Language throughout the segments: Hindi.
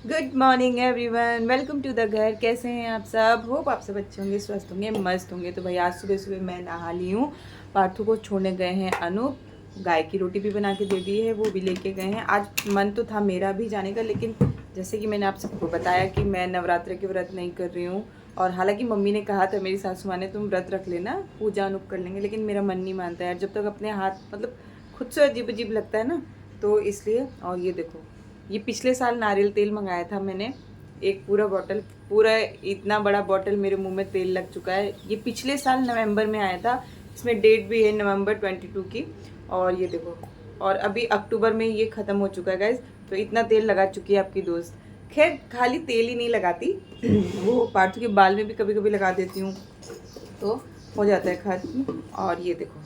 Good morning everyone, welcome to the घर। कैसे हैं आप सब? होप आप सब अच्छे होंगे, स्वस्थ होंगे, मस्त होंगे। तो भाई आज सुबह सुबह मैं नहा ली हूँ। पार्थू को छोड़ने गए हैं अनूप। गाय की रोटी भी बना के दे दी है, वो भी लेके गए हैं। आज मन तो था मेरा भी जाने का, लेकिन जैसे कि मैंने आप सबको बताया कि मैं नवरात्र के व्रत नहीं कर रही हूँ। और हालांकि मम्मी ने कहा था, मेरी सासू माँ ने, तुम व्रत रख लेना, पूजा अनूप कर लेंगे, लेकिन मेरा मन नहीं मानता है जब तक अपने हाथ मतलब खुद से अजीब अजीब लगता है ना, तो इसलिए। और ये देखो, ये पिछले साल नारियल तेल मंगाया था मैंने, एक पूरा बॉटल, पूरा इतना बड़ा बॉटल मेरे मुंह में तेल लग चुका है। ये पिछले साल नवंबर में आया था, इसमें डेट भी है नवंबर 22 की। और ये देखो, और अभी अक्टूबर में ये ख़त्म हो चुका है गाइज। तो इतना तेल लगा चुकी है आपकी दोस्त। खैर खाली तेल ही नहीं लगाती, वो पार्थू के बाल में भी कभी कभी लगा देती हूँ, तो हो जाता है खत्म। और ये देखो,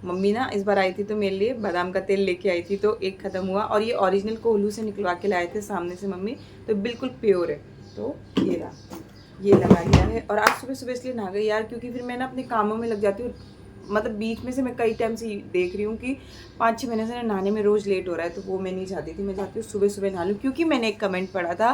मम्मी ना इस बार आई थी तो मेरे लिए बादाम का तेल लेके आई थी, तो एक ख़त्म हुआ। और ये ओरिजिनल कोल्हू से निकलवा के लाए थे सामने से मम्मी, तो बिल्कुल प्योर है। तो ये रहा, ये लगा लिया है। और आज सुबह सुबह इसलिए नहा गई यार, क्योंकि फिर मैं ना अपने कामों में लग जाती हूँ। मतलब बीच में से मैं कई टाइम से देख रही हूँ कि 5-6 महीने से ना नहाने में रोज़ लेट हो रहा है, तो वो मैं नहीं चाहती थी। मैं चाहती हूँ सुबह सुबह नहा लूँ, क्योंकि मैंने एक कमेंट पढ़ा था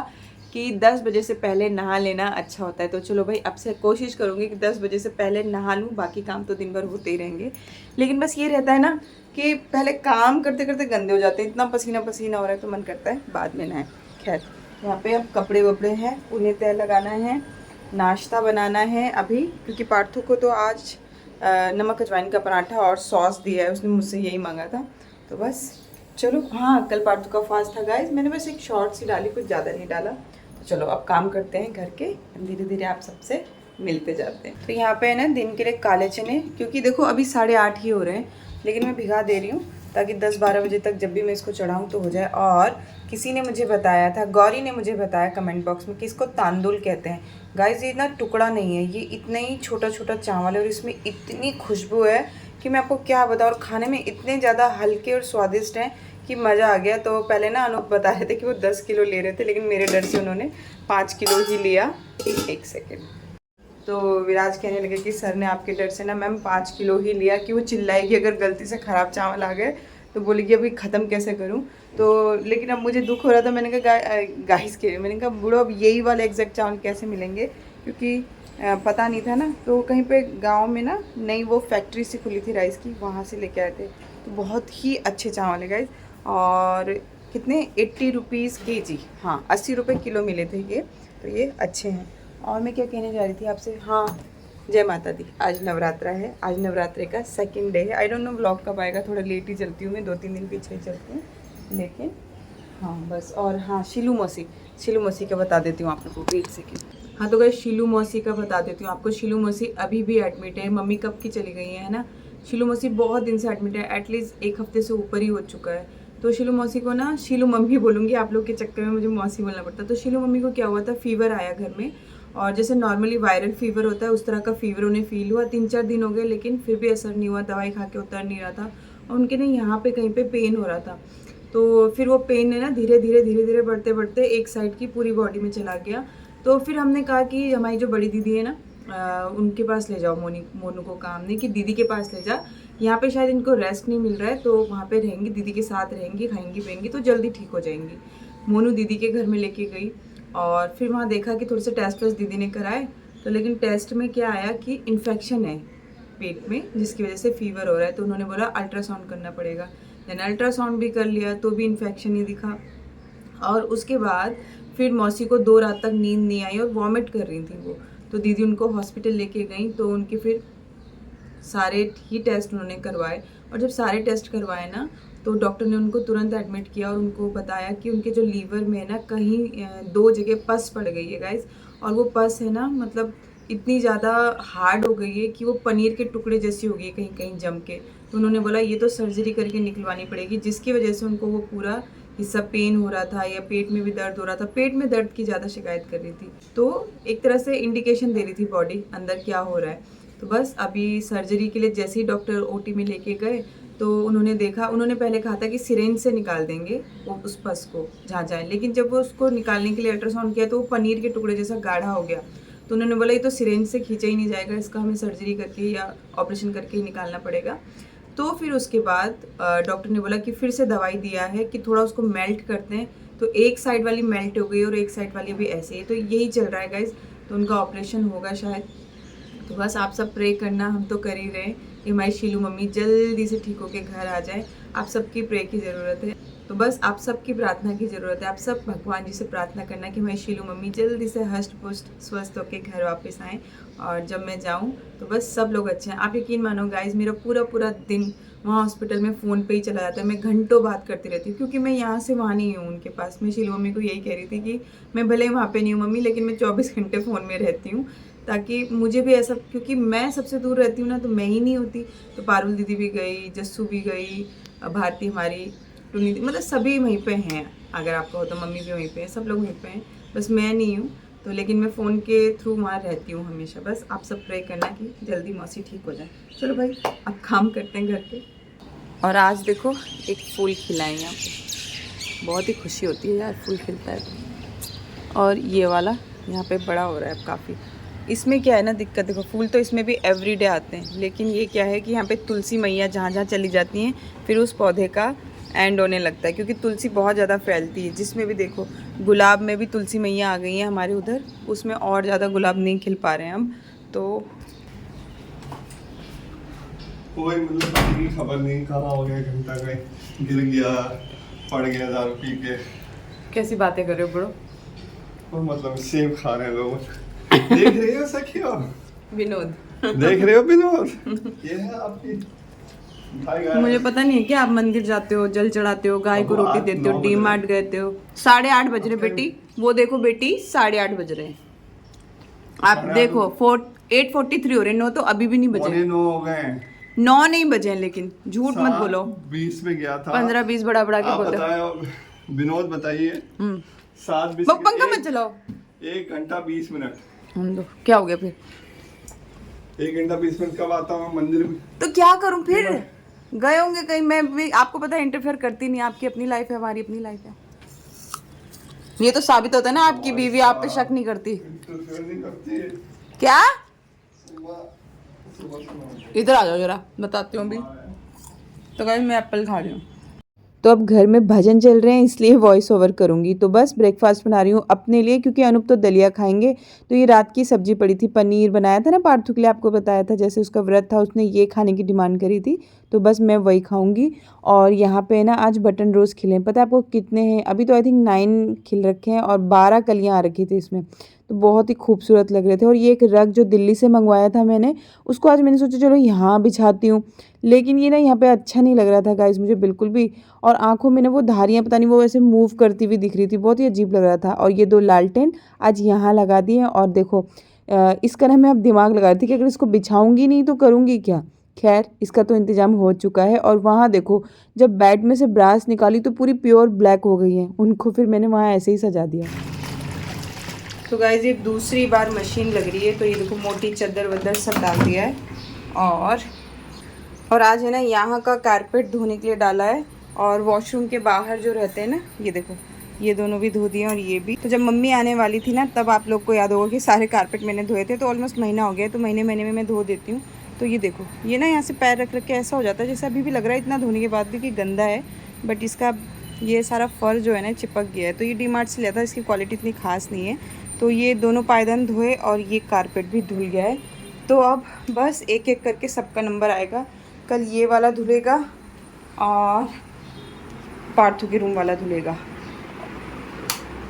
कि 10 बजे से पहले नहा लेना अच्छा होता है। तो चलो भाई, अब से कोशिश करूँगी कि 10 बजे से पहले नहा लूँ। बाकी काम तो दिन भर होते ही रहेंगे, लेकिन बस ये रहता है ना कि पहले काम करते करते गंदे हो जाते हैं। इतना पसीना पसीना हो रहा है तो मन करता है बाद में नहाए। खैर, यहाँ पे अब कपड़े वपड़े हैं, उन्हें तय लगाना है, नाश्ता बनाना है अभी, क्योंकि पार्थू को तो आज नमक अजवाइन का पराठा और सॉस दिया है, उसने मुझसे यही मांगा था। तो बस चलो। हाँ, कल पार्थू का फास्ट था गाइज, मैंने बस एक शॉर्ट सी डाली, कुछ ज़्यादा नहीं डाला। तो चलो अब काम करते हैं घर के, धीरे धीरे आप सबसे मिलते जाते हैं। तो यहाँ पे है ना दिन के लिए काले चने, क्योंकि देखो अभी 8:30 ही हो रहे हैं, लेकिन मैं भिगा दे रही हूँ ताकि 10-12 बजे तक जब भी मैं इसको चढ़ाऊँ तो हो जाए। और किसी ने मुझे बताया था, गौरी ने मुझे बताया कमेंट बॉक्स में, कि इसको तांदुल कहते हैं। गाइस ये इतना टुकड़ा नहीं है, ये इतना ही छोटा छोटा चावल है, और इसमें इतनी खुशबू है कि मैं आपको क्या बताऊँ। और खाने में इतने ज़्यादा हल्के और स्वादिष्ट हैं कि मज़ा आ गया। तो पहले ना अनूप बता रहे थे कि वो 10 किलो ले रहे थे, लेकिन मेरे डर से उन्होंने 5 किलो ही लिया। एक सेकेंड। तो विराज कहने लगे कि सर ने आपके डर से ना मैम 5 किलो ही लिया, कि वो चिल्लाएगी अगर गलती से ख़राब चावल आ गए, तो बोलेगी अभी ख़त्म कैसे करूं। तो लेकिन अब मुझे दुख हो रहा था, मैंने कहा गाइस के, मैंने कहा बूढ़ो अब यही वाले एग्जैक्ट चावल कैसे मिलेंगे, क्योंकि पता नहीं था ना। तो कहीं पे गांव में ना नई वो फैक्ट्री सी खुली थी राइस की, वहाँ से लेके आए थे। तो बहुत ही अच्छे चावल है गाइस। और कितने, 80 रुपीज़ KG, हाँ 80 रुपये किलो मिले थे ये, तो ये अच्छे हैं। और मैं क्या कहने जा रही थी आपसे, हाँ, जय माता दी। आज नवरात्रा है, आज नवरात्रे का सेकंड डे है। आई डोंट नो व्लॉग कब आएगा, थोड़ा लेट ही चलती हूँ मैं, 2-3 दिन पीछे ही चलती हूँ, लेकिन हाँ बस। और हाँ, शिलू मौसी का बता देती हूँ आप लोगों को, 1 सेकेंड। हाँ तो गए, शिलू मौसी का बता देती हूँ आपको। शिलू मौसी अभी भी एडमिट है, मम्मी कब की चली गई है ना। शिलू मौसी बहुत दिन से एडमिट है, एटलीस्ट 1 हफ्ते से ऊपर ही हो चुका है। तो शिलू मौसी को ना, शिलू मम्मी बोलूँगी, आप लोग के चक्कर में मुझे मौसी बोलना पड़ता। तो शिलू मम्मी को क्या हुआ था, फीवर आया घर में, और जैसे नॉर्मली वायरल फीवर होता है उस तरह का फीवर उन्हें फील हुआ। 3-4 दिन हो गए, लेकिन फिर भी असर नहीं हुआ, दवाई खा के उतर नहीं रहा था। और उनके ना यहाँ पे कहीं पे पेन हो रहा था। तो फिर वो पेन है ना धीरे धीरे बढ़ते बढ़ते एक साइड की पूरी बॉडी में चला गया। तो फिर हमने कहा कि हमारी जो बड़ी दीदी है ना, उनके पास ले जाओ, मोनू को काम नहीं कि दीदी के पास ले जा, यहाँ पे शायद इनको रेस्ट नहीं मिल रहा है, तो वहाँ पे रहेंगी, दीदी के साथ रहेंगी, खाएंगी पिएंगी तो जल्दी ठीक हो जाएंगी। मोनू दीदी के घर में लेके गई, और फिर वहाँ देखा कि थोड़े से टेस्ट वेस्ट दीदी ने कराए, तो लेकिन टेस्ट में क्या आया कि इन्फेक्शन है पेट में, जिसकी वजह से फीवर हो रहा है। तो उन्होंने बोला अल्ट्रासाउंड करना पड़ेगा। देन अल्ट्रासाउंड भी कर लिया, तो भी इन्फेक्शन ही दिखा। और उसके बाद फिर मौसी को 2 रात तक नींद नहीं आई और वॉमिट कर रही थी वो। तो दीदी उनको हॉस्पिटल लेके गई, तो उनके फिर सारे ही टेस्ट उन्होंने करवाए। और जब सारे टेस्ट करवाए ना, तो डॉक्टर ने उनको तुरंत एडमिट किया और उनको बताया कि उनके जो लीवर में है ना, कहीं 2 जगह पस पड़ गई है गाइस। और वो पस है ना, मतलब इतनी ज़्यादा हार्ड हो गई है कि वो पनीर के टुकड़े जैसी हो गई है कहीं कहीं जम के। तो उन्होंने बोला ये तो सर्जरी करके निकलवानी पड़ेगी, जिसकी वजह से उनको वो पूरा हिस्सा पेन हो रहा था, या पेट में भी दर्द हो रहा था, पेट में दर्द की ज़्यादा शिकायत कर रही थी। तो एक तरह से इंडिकेशन दे रही थी बॉडी अंदर क्या हो रहा है। तो बस अभी सर्जरी के लिए जैसे ही डॉक्टर ओटी में लेके गए, तो उन्होंने देखा, उन्होंने पहले कहा था कि सिरेंज से निकाल देंगे वो उस पस को जहाँ जाए, लेकिन जब वो उसको निकालने के लिए अल्ट्रासाउंड किया तो वो पनीर के टुकड़े जैसा गाढ़ा हो गया। तो उन्होंने बोला ये तो सिरेंज से खींचा ही नहीं जाएगा, इसका हमें सर्जरी करके या ऑपरेशन करके ही निकालना पड़ेगा। तो फिर उसके बाद डॉक्टर ने बोला कि फिर से दवाई दिया है कि थोड़ा उसको मेल्ट करते हैं, तो एक साइड वाली मेल्ट हो गई और एक साइड वाली भी ऐसे ही, तो यही चल रहा है गाइज। तो उनका ऑपरेशन होगा शायद, तो बस आप सब प्रे करना, हम तो कर ही रहे हैं कि हमारी शीलू मम्मी जल्दी से ठीक होके घर आ जाए। आप सबकी प्रे की ज़रूरत है, तो बस आप सबकी प्रार्थना की ज़रूरत है। आप सब भगवान जी से प्रार्थना करना कि हमारी शीलू मम्मी जल्दी से हष्ट पुष्ट स्वस्थ होकर घर वापस आएँ, और जब मैं जाऊँ तो बस सब लोग अच्छे हैं। आप यकीन मानो गाइज, मेरा पूरा पूरा दिन वहाँ हॉस्पिटल में फ़ोन पे ही चला जाता है। मैं घंटों बात करती रहती हूँ, क्योंकि मैं यहाँ से वहाँ नहीं हूँ उनके पास। मैं शीलू मम्मी को यही कह रही थी कि मैं भले ही वहाँ पे नहीं हूँ मम्मी, लेकिन मैं 24 घंटे फ़ोन में रहती हूँ, ताकि मुझे भी ऐसा, क्योंकि मैं सबसे दूर रहती हूँ ना, तो मैं ही नहीं होती। तो पारुल दीदी भी गई, जस्सू भी गई, भारती हमारी, टुनी, मतलब सभी वहीं पे हैं। अगर आपको हो तो मम्मी भी वहीं पे है, सब लोग वहीं पे हैं, बस मैं नहीं हूँ। तो लेकिन मैं फ़ोन के थ्रू वहाँ रहती हूँ हमेशा। बस आप सब प्रे करना कि जल्दी मौसी ठीक हो जाए। चलो भाई, अब काम करते हैं घर के। और आज देखो एक फूल खिला है यहाँ पे, बहुत ही खुशी होती है यार फूल खिलता है तो। और ये वाला यहाँ पे बड़ा हो रहा है अब काफ़ी। इसमें क्या है ना दिक्कत, देखो फूल तो इसमें भी एवरीडे आते हैं, लेकिन ये क्या है कि यहाँ पे तुलसी मैया जहाँ जहाँ चली जाती हैं, फिर उस पौधे का एंड होने लगता है, क्योंकि तुलसी बहुत ज़्यादा फैलती है। जिसमें भी देखो, गुलाब में भी तुलसी मैया आ गई हैं हमारे उधर, उसमें और ज़्यादा गुलाब नहीं खिल पा रहे हैं हम। तो कोई मतलब की खबर नहीं, कहाँ हो गया, घंटा गए, गिर गया, पड़ गया दारू पी के। कैसी बातें कर रहे हो ब्रो? वो मतलब सेब खा रहे हैं लोग। देख रहे हो सखियो? विनोद देख रहे हो विनोद? ये है आपकी भाई गाय। मुझे पता नहीं है कि आप मंदिर जाते हो, जल चढ़ाते हो, गाय को रोटी देते हो, डी मार्ट गए थे हो। 8:30 बज रहे बेटी, वो देखो बेटी 8:30 बज रहे हैं। आप देखो 8:43 हो रहे, 9 तो अभी भी नहीं बजे। 9 हो गए, 9 नहीं बजे हैं, लेकिन झूठ मत बोलो। 20 में गया था, 15-20 बड़ा बड़ा के बोलते बताओ विनोद, बताइए। 7:20 पंखा मत चलाओ। 1 घंटा 20 मिनट। क्या हो गया फिर? 1 घंटा 20 मिनट कब आता हूँ मंदिर में? तो क्या करूं फिर? गए होंगे कहीं। मैं भी, आपको पता है, इंटरफेयर करती नहीं। आपकी अपनी लाइफ है, हमारी अपनी लाइफ है। ये तो साबित होता है ना आपकी बीवी आप पे शक नहीं करती। नहीं करती है। क्या? सुबह इधर आ जाओ जरा, बताती हूँ अभी। तो गाइस मैं एप्पल खा रही हूँ। तो अब घर में भजन चल रहे हैं, इसलिए वॉइस ओवर करूँगी। तो बस ब्रेकफास्ट बना रही हूँ अपने लिए, क्योंकि अनूप तो दलिया खाएंगे। तो ये रात की सब्जी पड़ी थी, पनीर बनाया था ना पार्थू के लिए, आपको बताया था। जैसे उसका व्रत था, उसने ये खाने की डिमांड करी थी, तो बस मैं वही खाऊंगी। और यहाँ पे ना आज बटन रोज़ खिले हैं। पता है आपको कितने हैं? अभी तो आई थिंक 9 खिल रखे हैं, और 12 कलियाँ आ रखी थी इसमें। तो बहुत ही खूबसूरत लग रहे थे। और ये एक रग जो दिल्ली से मंगवाया था मैंने, उसको आज मैंने सोचा चलो यहाँ बिछाती हूँ, लेकिन ये ना यहाँ पे अच्छा नहीं लग रहा था गाइज मुझे बिल्कुल भी। और आंखों में ना वो धारियाँ पता नहीं वो ऐसे मूव करती हुई दिख रही थी, बहुत ही अजीब लग रहा था। और ये 2 लालटेन आज यहाँ लगा दिए। और देखो इसका ना मैं अब दिमाग लगा रही थी कि अगर इसको बिछाऊंगी नहीं तो करूँगी क्या। खैर इसका तो इंतजाम हो चुका है। और वहाँ देखो, जब बेड में से ब्रास निकाली तो पूरी प्योर ब्लैक हो गई है, उनको फिर मैंने वहाँ ऐसे ही सजा दिया। तो गाइज ये दूसरी बार मशीन लग रही है। तो ये देखो मोटी चादर वदर सब डाल दिया है। और आज है ना यहाँ का कारपेट धोने के लिए डाला है। और वॉशरूम के बाहर जो रहते हैं ना, ये देखो ये दोनों भी धो दिए। और ये भी, तो जब मम्मी आने वाली थी ना, तब आप लोग को याद होगा कि सारे कारपेट मैंने धोए थे। तो ऑलमोस्ट महीना हो गया, तो महीने में मैं धो देती हूँ। तो ये देखो, ये ना यहाँ से पैर रख के ऐसा हो जाता है जैसे अभी भी लग रहा है इतना धोने के बाद भी कि गंदा है, बट इसका ये सारा फर जो है ना चिपक गया है। तो ये डी मार्ट से लिया था, इसकी क्वालिटी इतनी खास नहीं है। तो ये दोनों पायदान धोए और ये कारपेट भी धुल गया है। तो अब बस एक एक करके सबका नंबर आएगा। कल ये वाला धुलेगा और पार्थू के रूम वाला धुलेगा।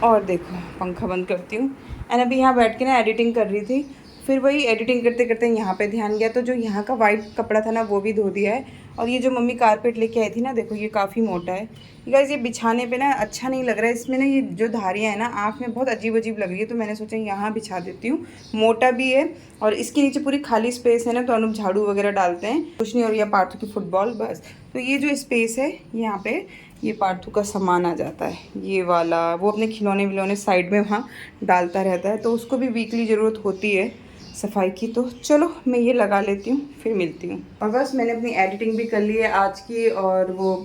और देखो पंखा बंद करती हूँ। एंड अभी यहाँ बैठ के ना एडिटिंग कर रही थी, फिर वही एडिटिंग करते करते यहाँ पे ध्यान गया, तो जो यहाँ का वाइट कपड़ा था ना वो भी धो दिया है। और ये जो मम्मी कारपेट लेके आई थी ना, देखो ये काफ़ी मोटा है गाइस। ये बिछाने पे ना अच्छा नहीं लग रहा है, इसमें ना ये जो धारियाँ हैं ना आँख में बहुत अजीब अजीब लग रही है। तो मैंने सोचा यहाँ बिछा देती हूँ, मोटा भी है और इसके नीचे पूरी खाली स्पेस है ना, तो अनुप झाड़ू वगैरह डालते हैं, कुछ नहीं। और यह पार्थू की फुटबॉल बस। तो ये जो स्पेस है यहाँ पे, ये पार्थू का सामान आ जाता है, ये वाला। वो अपने खिलौने विलौने साइड में वहाँ डालता रहता है, तो उसको भी वीकली ज़रूरत होती है सफाई की। तो चलो मैं ये लगा लेती हूँ, फिर मिलती हूँ। और बस मैंने अपनी एडिटिंग भी कर ली है आज की, और वो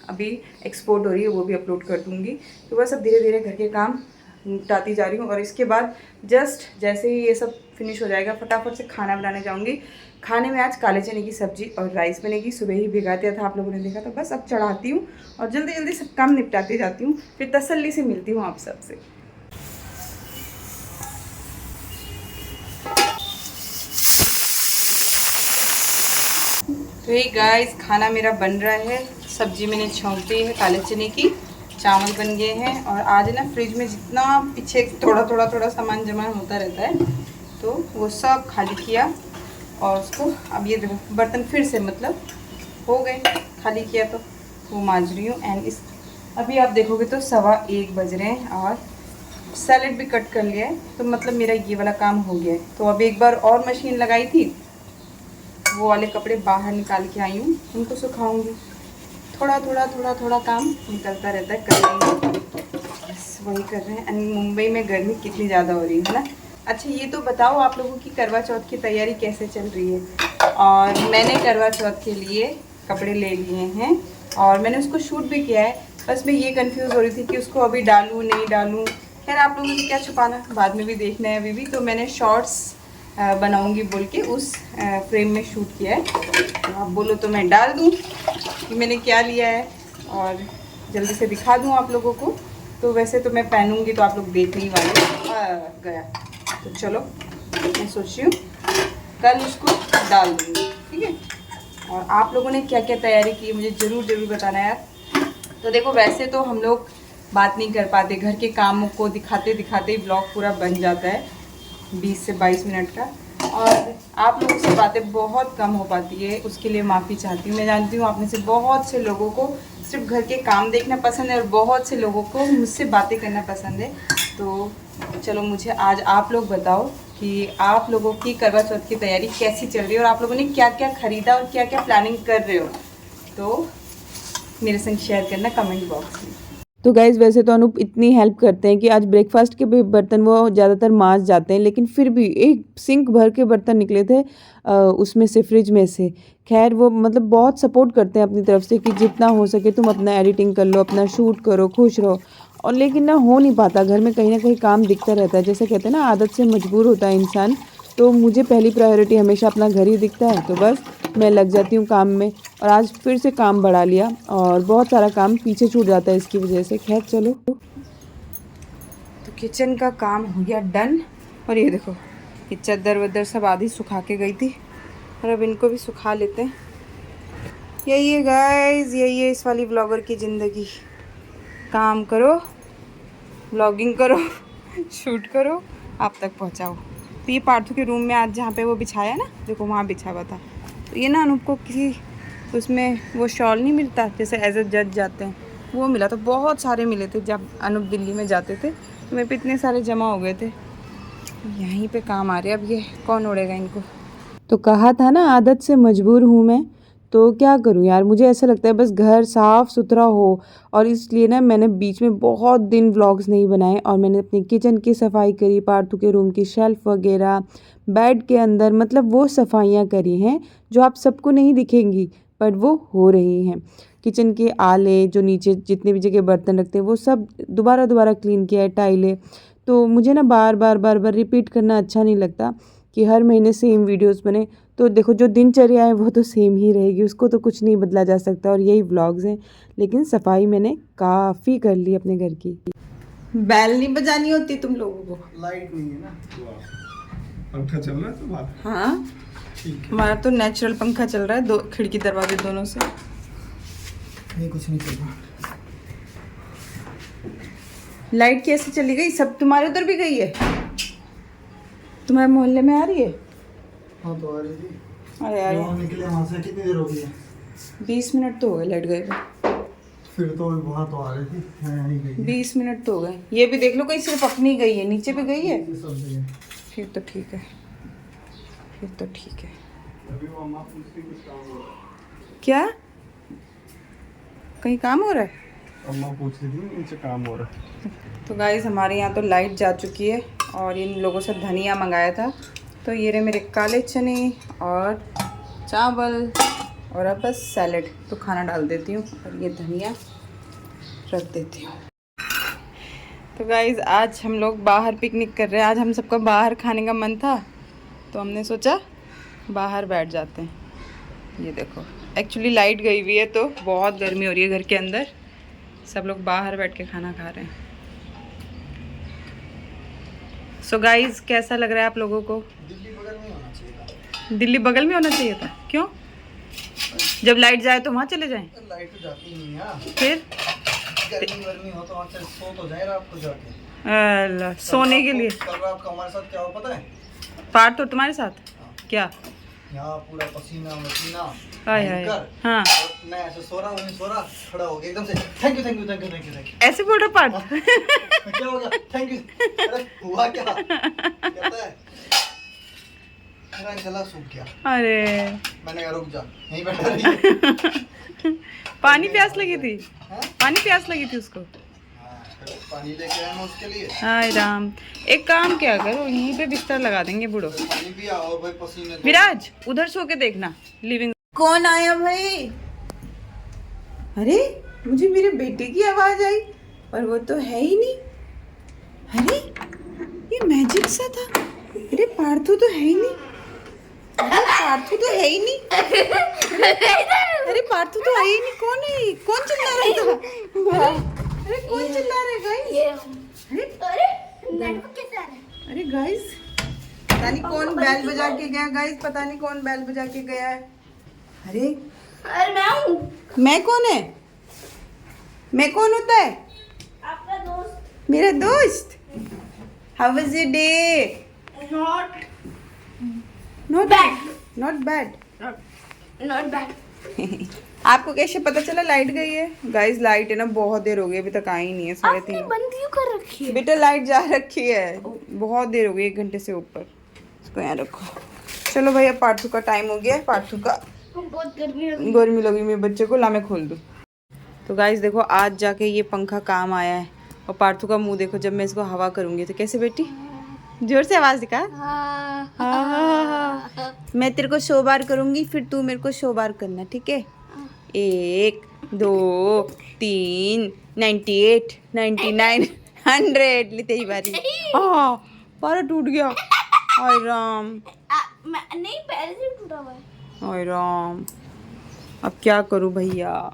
अभी एक्सपोर्ट हो रही है, वो भी अपलोड कर दूँगी। तो बस अब धीरे धीरे घर के काम निपटाती जा रही हूँ। और इसके बाद जस्ट जैसे ही ये सब फिनिश हो जाएगा, फटाफट से खाना बनाने जाऊँगी। खाने में आज काले चने की सब्जी और राइस बनेगी। सुबह ही भिगा दिया था, आप लोगों ने देखा था। बस अब चढ़ाती हूँ और जल्दी जल्दी सब काम निपटाते जाती हूँ, फिर तसल्ली से मिलती हूँ आप सबसे। तो ये गाइस खाना मेरा बन रहा है। सब्जी मैंने छौंक दी है काले चने की, चावल बन गए हैं। और आज ना फ्रिज में जितना पीछे थोड़ा सामान जमा होता रहता है, तो वो सब खाली किया। और उसको अब ये देखो बर्तन फिर से मतलब हो गए, खाली किया तो वो मांज रही हूँ। एंड इस अभी आप देखोगे तो 1:15 बज रहे हैं और सैलेड भी कट कर लिया है, तो मतलब मेरा ये वाला काम हो गया है। तो अब एक बार और मशीन लगाई थी, वो वाले कपड़े बाहर निकाल के आई हूँ, उनको सुखाऊंगी। थोड़ा काम निकलता रहता है, कर लेंगे, बस वही कर रहे हैं। एंड मुंबई में गर्मी कितनी ज़्यादा हो रही है ना। अच्छा ये तो बताओ आप लोगों की करवा चौथ की तैयारी कैसे चल रही है। और मैंने करवा चौथ के लिए कपड़े ले लिए हैं और मैंने उसको शूट भी किया है। बस मैं ये कंफ्यूज हो रही थी कि उसको अभी डालूँ नहीं डालूँ। खैर आप लोगों से क्या छुपाना, बाद में भी देखना है अभी भी। तो मैंने शॉर्ट्स बनाऊंगी बोल के उस फ्रेम में शूट किया है। तो आप बोलो तो मैं डाल दूँ कि मैंने क्या लिया है और जल्दी से दिखा दूँ आप लोगों को। तो वैसे तो मैं पहनूंगी तो आप लोग देख नहीं वाले। गया तो चलो, मैं सोच रही हूँ कल उसको डाल दूँगी, ठीक है। और आप लोगों ने क्या क्या तैयारी की मुझे ज़रूर बताना यार। तो देखो वैसे तो हम लोग बात नहीं कर पाते, घर के कामों को दिखाते दिखाते ही ब्लॉग पूरा बन जाता है 20 से 22 मिनट का। और आप लोगों से बातें बहुत कम हो पाती है, उसके लिए माफ़ी चाहती हूँ। मैं जानती हूँ आप में से बहुत से लोगों को सिर्फ घर के काम देखना पसंद है और बहुत से लोगों को मुझसे बातें करना पसंद है। तो चलो मुझे आज आप लोग बताओ कि आप लोगों की करवा चौथ की तैयारी कैसी चल रही है और आप लोगों ने क्या क्या ख़रीदा और क्या क्या प्लानिंग कर रहे हो, तो मेरे संग शेयर करना कमेंट बॉक्स में। तो गाइज़ वैसे तो अनूप इतनी हेल्प करते हैं कि आज ब्रेकफास्ट के भी बर्तन वो ज़्यादातर मांज जाते हैं, लेकिन फिर भी एक सिंक भर के बर्तन निकले थे उसमें से, फ्रिज में से। खैर वो मतलब बहुत सपोर्ट करते हैं अपनी तरफ से कि जितना हो सके तुम अपना एडिटिंग कर लो, अपना शूट करो, खुश रहो। और लेकिन ना हो नहीं पाता, घर में कहीं ना कहीं काम दिखता रहता है। जैसे कहते हैं ना आदत से मजबूर होता है इंसान। तो मुझे पहली प्रायोरिटी हमेशा अपना घर ही दिखता है, तो बस मैं लग जाती हूँ काम में। और आज फिर से काम बढ़ा लिया और बहुत सारा काम पीछे छूट जाता है इसकी वजह से। खैर चलो, तो किचन का काम हो गया डन। और ये देखो ये चद्दर वद्दर सब आधी सुखा के गई थी और अब इनको भी सुखा लेते हैं। यही है गाइस, यही है इस वाली व्लॉगर की ज़िंदगी। काम करो, व्लॉगिंग करो, शूट करो, आप तक पहुँचाओ। तो ये पार्थू के रूम में आज जहाँ पे वो बिछाया ना, देखो वहाँ बिछा हुआ था। तो ये ना अनूप को किसी उसमें वो शॉल नहीं मिलता जैसे एज ए जज जाते हैं, वो मिला। तो बहुत सारे मिले थे जब अनूप दिल्ली में जाते थे, तो मेरे पे इतने सारे जमा हो गए थे। यहीं पे काम आ रहे, अब ये कौन ओढ़ेगा इनको। तो कहा था ना आदत से मजबूर हूँ मैं, तो क्या करूँ यार। मुझे ऐसा लगता है बस घर साफ़ सुथरा हो, और इसलिए ना मैंने बीच में बहुत दिन व्लॉग्स नहीं बनाए और मैंने अपनी किचन की सफाई करी, पार्थू के रूम की शेल्फ़ वगैरह, बेड के अंदर, मतलब वो सफाइयाँ करी हैं जो आप सबको नहीं दिखेंगी बट वो हो रही हैं। किचन के आले जो नीचे जितने भी जगह बर्तन रखते हैं वो सब दोबारा क्लीन किया है, टाइलें। तो मुझे ना बार बार रिपीट करना अच्छा नहीं लगता कि हर महीने सेम वीडियोस बने। तो देखो जो दिनचर्या है वो तो सेम ही रहेगी, उसको तो कुछ नहीं बदला जा सकता, और यही व्लॉग्स हैं। लेकिन सफाई मैंने काफ़ी कर ली अपने घर की। बैल नहीं बजानी होती तुम लोगों को। लाइट नहीं है ना, पंखा चल रहा है तो बात। हाँ हमारा तो नेचुरल पंखा चल रहा है, दो खिड़की दरवाजे दोनों से। ये कुछ नहीं चल रहा। लाइट कैसे चली गई? सब तुम्हारे उधर भी गई है? तुम्हारे मोहल्ले में आ रही है? हाँ तो आ रही थी। अरे यार निकले वहाँ से कितनी देर हो गई है? 20 मिनट तो हो गए लाइट गए हुए। फिर तो वहाँ तो आ रही थी, यहाँ ही गई है। 20 मिनट तो हो गए। ये भी देख लो कहीं सिर्फ अपनी गई है, नीचे भी गई है। ये सब जगह। फिर तो ठीक है, फिर तो ठीक है। अभी वो अम्मा पूछती कुछ काम हो रहा है। क्या कहीं काम हो रहा है? अम्मा पूछ रही थी नीचे काम हो रहा है। तो गाइस हमारे यहाँ तो लाइट जा चुकी है और इन लोगों से धनिया मंगाया था। तो ये रहे मेरे काले चने और चावल, और अब बस सैलेड। तो खाना डाल देती हूँ और ये धनिया रख देती हूँ। तो गाइस आज हम लोग बाहर पिकनिक कर रहे हैं। आज हम सबका बाहर खाने का मन था, तो हमने सोचा बाहर बैठ जाते हैं। ये देखो, एक्चुअली लाइट गई हुई है तो बहुत गर्मी हो रही है घर के अंदर, सब लोग बाहर बैठ के खाना खा रहे हैं। सो गाइस, कैसा लग रहा है आप लोगों को? दिल्ली बगल में होना चाहिए था। दिल्ली बगल में होना चाहिए था? क्यों? जब लाइट जाए तो वहाँ चले जाएं? लाइट तो जाती ही नहीं है। फिर गर्मी वर्मी हो तो वहाँ चल सो तो जाए रात को जाके। अल्लाह, सोने के लिए। कल रात को हमारे साथ क्या हो पता है? पार्थ तो तुम्हारे साथ क्या? यहाँ पूरा पसीना पसीना हाय हाय। हाँ, और मैं ऐसे सो रहा हूँ, नहीं सो रहा, खड़ा हो गया एकदम से, thank you thank you thank you thank you thank ऐसे बोल रहा पार्थ? यू। क्या हो गया? Thank you. अरे हुआ क्या? कहता है मेरा गला सूख गया। अरे मैंने कहा रुक जा, यहीं बैठा रही। पानी प्यास लगी थी? हाँ? पानी प्यास लगी थी उसको? पानी लेके आया मैं उसके लिए। हाय राम, एक काम क्या करो, यहीं पे बिस्तर लगा देंगे बूढ़ो। पानी भी आओ भाई, पसीने। विराज, उधर सो के देखना लिविंग। कौन आया भाई? अरे मुझे मेरे बेटे की आवाज आई, पर वो तो है ही नहीं। अरे ये मैजिक सा था। अरे पार्थू तो है ही नहीं। अरे पार्थू तो है ही नहीं। अरे पार्थू तो है ही नहीं। कौन है ये? कौन चिल्ला रहा था? अरे कौन चिल्ला रहा है गाइस? अरे गाइस, पता नहीं कौन बैल बजा के गया। गाइस, पता नहीं कौन बैल बजा के गया है। अरे मैं हूँ। मैं कौन है? मैं कौन होता है? आपका दोस्त। मेरा दोस्त। How was your day? Not not Bad. Not bad. Not bad. आपको कैसे पता चला लाइट गई है? गाइस, लाइट है ना, बहुत देर हो गई, अभी तक आई नहीं है। 3:30 बंद क्यों कर रखी है? बेटा लाइट जा रखी है, बहुत देर हो गई, 1 घंटे से ऊपर। इसको यहाँ रखो। चलो भैया, पार्थू का टाइम हो गया है। पार्थू का बहुत गर्मी लगी। गर्मी लगी मेरे बच्चे को, ला मैं खोल दूँ। तो गाइस देखो, आज जाके ये पंखा काम आया है। और पार्थू का मुंह देखो, जब मैं इसको हवा करूँगी तो कैसे बेटी? जोर से आवाज़ दिखा। मैं तेरे को 100 बार करूँगी, फिर तू मेरे को 100 बार करना, ठीक है? 1 2 3 98 99 100। ली तेरी बारी। हाँ, पारा टूट गया। हाय राम, नहीं, पहले से टूटा हुआ है। हाय राम, अब क्या करूँ भैया?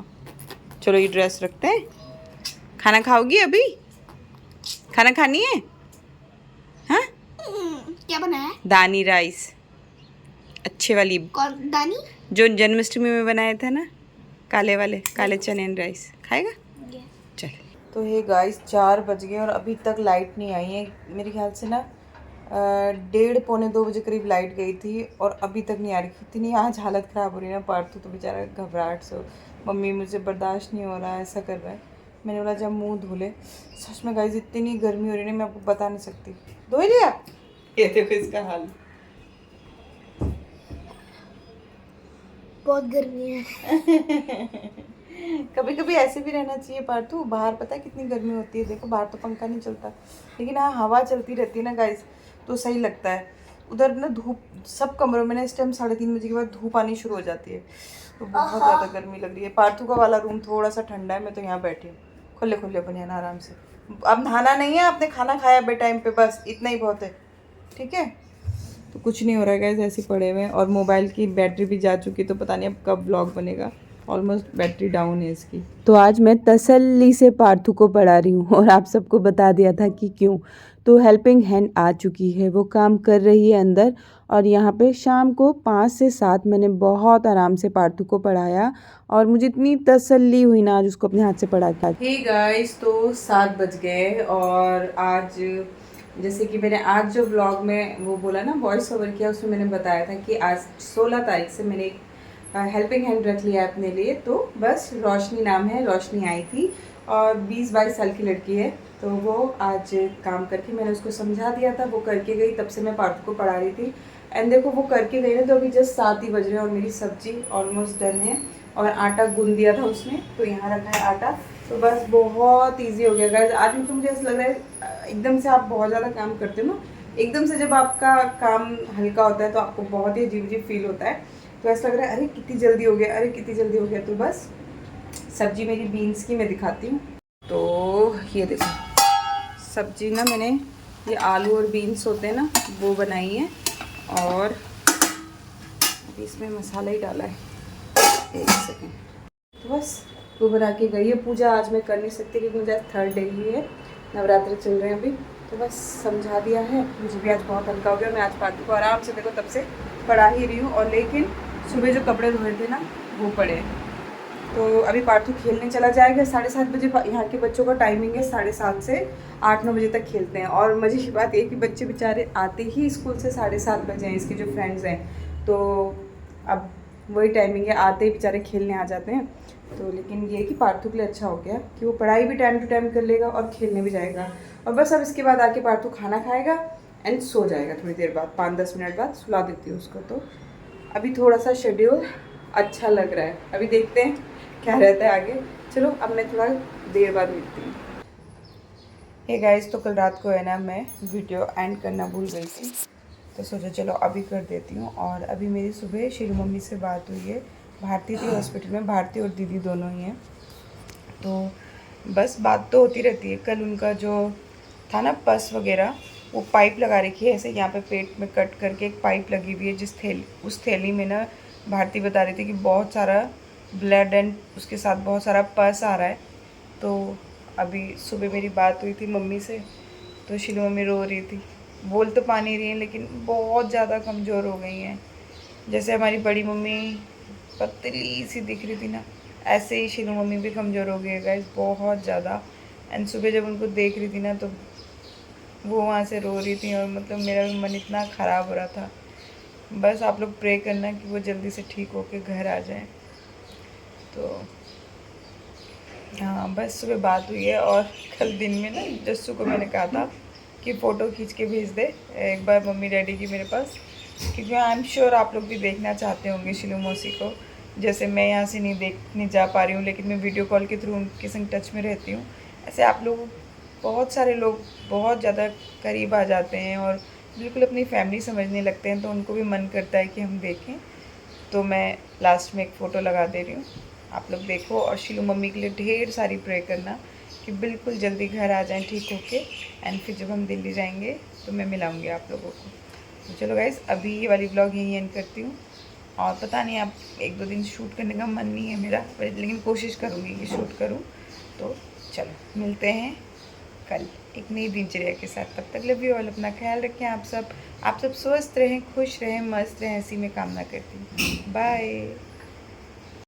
चलो ये ड्रेस रखते हैं। खाना खाओगी अभी? खाना खानी है? हाँ, क्या बनाया है? दानी राइस, अच्छे वाली, कौन दानी? जो जन्माष्टमी में बनाया था ना, काले वाले, काले चने राइस। खाएगा? चल। तो ये गाइस, 4 बज गए और अभी तक लाइट नहीं आई है। मेरे ख्याल से ना 1:30 पौने 2 बजे करीब लाइट गई थी और अभी तक नहीं आ रही। इतनी आज हालत ख़राब हो रही है ना। पार्थू तो बेचारा घबराहट से, मम्मी मुझे बर्दाश्त नहीं हो रहा है, ऐसा कर रहा है। मैंने बोला जब मुंह धो ले। सच में गाइस, इतनी गर्मी हो रही है ना, मैं आपको बता नहीं सकती। धो लिया? ये देखो इसका हाल। बहुत गर्मी है। कभी कभी ऐसे भी रहना चाहिए पार्थू। बाहर पता है कितनी गर्मी होती है? देखो बाहर तो पंखा नहीं चलता, लेकिन हाँ हवा चलती रहती है ना गाइस, तो सही लगता है। उधर ना धूप, सब कमरों में ना इस टाइम 3:30 बजे के बाद धूप आनी शुरू हो जाती है, तो बहुत ज़्यादा गर्मी लग रही है। पार्थू का वाला रूम थोड़ा सा ठंडा है, मैं तो यहाँ बैठी हूँ खुले खुले बनियान आराम से। अब नहाना नहीं है, आपने खाना खाया बे टाइम पे, बस इतना ही बहुत है, ठीक है? तो कुछ नहीं हो रहा है गाइस, ऐसे पड़े हुए हैं। और मोबाइल की बैटरी भी जा चुकी, तो पता नहीं अब कब व्लॉग बनेगा। ऑलमोस्ट बैटरी डाउन है इसकी। तो आज मैं तसल्ली से पार्थू को पढ़ा रही हूँ और आप सबको बता दिया था कि क्यों। तो हेल्पिंग हैंड आ चुकी है, वो काम कर रही है अंदर। और यहाँ पे शाम को 5 से 7 मैंने बहुत आराम से पार्थू को पढ़ाया और मुझे इतनी तसल्ली हुई ना आज उसको अपने हाथ से पढ़ा था। हे गाइस, तो 7 बज गए और आज जैसे कि मैंने आज जो व्लॉग में वो बोला ना, वॉइस ओवर किया, उसमें मैंने बताया था कि आज 16 तारीख से मैंने एक हेल्पिंग हैंड रख लिया है अपने लिए। तो बस रोशनी नाम है, रोशनी आई थी और 20-22 साल की लड़की है। तो वो आज काम करके, मैंने उसको समझा दिया था, वो करके गई। तब से मैं पार्थू को पढ़ा रही थी एंड देखो वो करके गई ना, तो अभी जस्ट 7 ही बज रहे हैं और मेरी सब्जी ऑलमोस्ट डन है। और आटा गूंद दिया था उसने, तो यहाँ रखा है आटा। तो बस बहुत ईजी हो गया गाइस। आज में तो मुझे ऐसा लग रहा है एकदम से आप बहुत ज़्यादा काम करते हो ना, एकदम से जब आपका काम हल्का होता है तो आपको बहुत ही अजीब अजीब फील होता है। तो ऐसा लग रहा है अरे कितनी जल्दी हो गया, अरे कितनी जल्दी हो गया। तो बस सब्जी मेरी बीन्स की मैं दिखाती हूँ। तो ये देखो सब्जी ना मैंने, ये आलू और बीन्स होते हैं ना, वो बनाई है। और कि इसमें मसाला ही डाला है। एक सेकेंड। तो बस वो बना के गई है। पूजा आज मैं कर नहीं सकती क्योंकि मुझे आज 3rd डे ही है, नवरात्रि चल रहे हैं अभी। तो बस समझा दिया है। मुझे भी आज बहुत हल्का हो गया। मैं आज पार्थू को आराम से देखो तब से पढ़ा ही रही हूँ। और लेकिन सुबह जो कपड़े धोए थे ना वो पड़े हैं। तो अभी पार्थू खेलने चला जाएगा 7:30 बजे। यहाँ के बच्चों का टाइमिंग है 7:30 से 8-9 बजे तक खेलते हैं। और मज़े की बात ये कि बच्चे बेचारे आते ही स्कूल से 7:30 बजे हैं, इसके जो फ्रेंड्स हैं। तो अब वही टाइमिंग है, आते ही बेचारे खेलने आ जाते हैं। तो लेकिन ये कि पार्थू के लिए अच्छा हो गया कि वो पढ़ाई भी टाइम टू टाइम कर लेगा और खेलने भी जाएगा। और बस अब इसके बाद आके पार्थू खाना खाएगा एंड सो जाएगा थोड़ी देर बाद, 5-10 मिनट बाद सुला देती हूँ उसको। तो अभी थोड़ा सा शेड्यूल अच्छा लग रहा है। अभी देखते हैं क्या रहता है आगे। चलो अब मैं थोड़ा देर बाद मिलती हूँ। हे गाइस, तो कल रात को है ना मैं वीडियो एंड करना भूल गई थी, तो सोचा चलो अभी कर देती हूँ। और अभी मेरी सुबह शीलू मम्मी से बात हुई है। भारती थी हॉस्पिटल में, भारती और दीदी दोनों ही हैं। तो बस बात तो होती रहती है। कल उनका जो था ना पस वगैरह, वो पाइप लगा रखी है ऐसे यहाँ पे पेट में कट करके एक पाइप लगी हुई है। उस थैली में ना भारती बता रही थी कि बहुत सारा ब्लड एंड उसके साथ बहुत सारा पस आ रहा है। तो अभी सुबह मेरी बात हुई थी मम्मी से, तो शीलू मम्मी रो रही थी। बोल तो पा नहीं रही हैं लेकिन बहुत ज़्यादा कमज़ोर हो गई हैं। जैसे हमारी बड़ी मम्मी पतली सी दिख रही थी ना, ऐसे ही शीलू मम्मी भी कमज़ोर हो गई है गाइस, बहुत ज़्यादा। एंड सुबह जब उनको देख रही थी ना तो वो वहाँ से रो रही थी और मतलब मेरा भी मन इतना ख़राब हो रहा था। बस आप लोग प्रे करना कि वो जल्दी से ठीक होके घर आ जाएं। तो हाँ, बस सुबह बात हुई है। और कल दिन में ना जस्सू को मैंने कहा था कि फ़ोटो खींच के भेज दे एक बार मम्मी डैडी की मेरे पास, क्योंकि आई एम श्योर आप लोग भी देखना चाहते होंगे शीलू मौसी को। जैसे मैं यहाँ से नहीं जा पा रही हूँ, लेकिन मैं वीडियो कॉल के थ्रू उनके संग टच में रहती हूँ। ऐसे आप लोग बहुत सारे लोग बहुत ज़्यादा करीब आ जाते हैं और बिल्कुल अपनी फैमिली समझने लगते हैं, तो उनको भी मन करता है कि हम देखें। तो मैं लास्ट में एक फ़ोटो लगा दे रही हूँ, आप लोग देखो। और शीलू मम्मी के लिए ढेर सारी प्रे करना कि बिल्कुल जल्दी घर आ जाएं ठीक होके। एंड फिर जब हम दिल्ली जाएंगे तो मैं मिलाऊंगी आप लोगों को। तो चलो गाइस, अभी ये वाली ब्लॉग यहीं एंड करती हूँ। और पता नहीं, आप 1-2 दिन शूट करने का मन नहीं है मेरा, लेकिन कोशिश करूँगी कि शूट करूँ। तो चलो मिलते हैं कल एक नई दिनचर्या के साथ। तब तक लव यू ऑल, अपना ख्याल रखें। आप सब स्वस्थ रहें, खुश रहें, मस्त रहें, ऐसी मैं कामना करती हूँ। बाय।